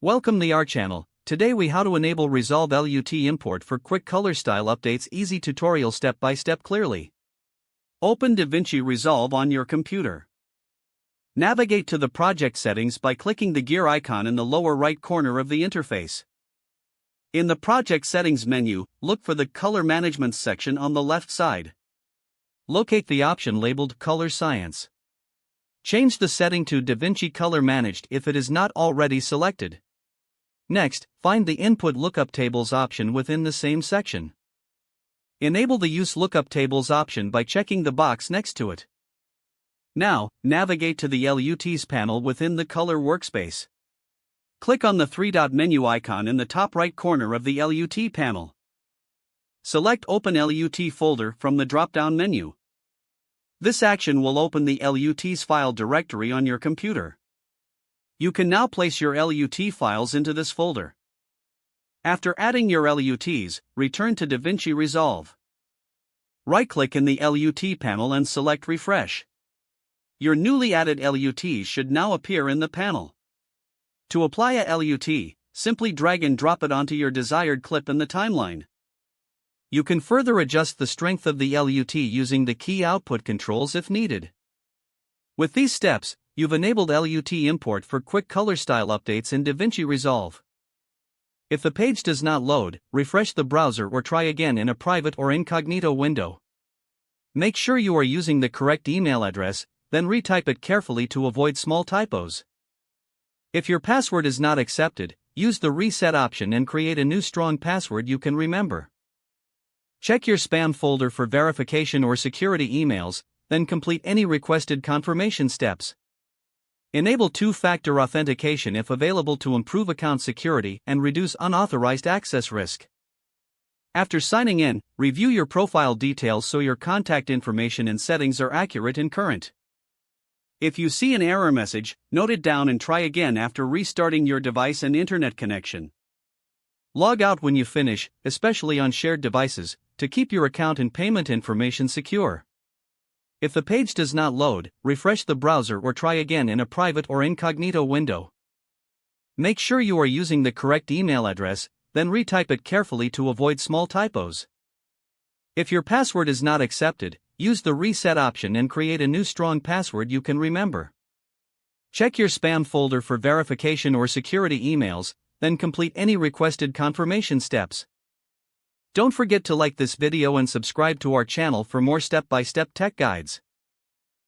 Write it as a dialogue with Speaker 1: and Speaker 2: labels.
Speaker 1: Welcome to our channel. Today we how to enable Resolve LUT import for quick color style updates. Easy tutorial step by step clearly. Open DaVinci Resolve on your computer. Navigate to the project settings by clicking the gear icon in the lower right corner of the interface. In the project settings menu, look for the color management section on the left side. Locate the option labeled Color Science. Change the setting to DaVinci Color Managed if it is not already selected. Next, find the Input Lookup Tables option within the same section. Enable the Use Lookup Tables option by checking the box next to it. Now, navigate to the LUTs panel within the Color workspace. Click on the three-dot menu icon in the top right corner of the LUT panel. Select Open LUT folder from the drop-down menu. This action will open the LUTs file directory on your computer. You can now place your LUT files into this folder. After adding your LUTs, return to DaVinci Resolve. Right-click in the LUT panel and select Refresh. Your newly added LUTs should now appear in the panel. To apply a LUT, simply drag and drop it onto your desired clip in the timeline. You can further adjust the strength of the LUT using the key output controls if needed. With these steps, you've enabled LUT import for quick color style updates in DaVinci Resolve. If the page does not load, refresh the browser or try again in a private or incognito window. Make sure you are using the correct email address, then retype it carefully to avoid small typos. If your password is not accepted, use the reset option and create a new strong password you can remember. Check your spam folder for verification or security emails, then complete any requested confirmation steps. Enable two-factor authentication if available to improve account security and reduce unauthorized access risk. After signing in, review your profile details so your contact information and settings are accurate and current. If you see an error message, note it down and try again after restarting your device and internet connection. Log out when you finish, especially on shared devices, to keep your account and payment information secure. If the page does not load, refresh the browser or try again in a private or incognito window. Make sure you are using the correct email address, then retype it carefully to avoid small typos. If your password is not accepted, use the reset option and create a new strong password you can remember. Check your spam folder for verification or security emails, then complete any requested confirmation steps. Don't forget to like this video and subscribe to our channel for more step-by-step tech guides.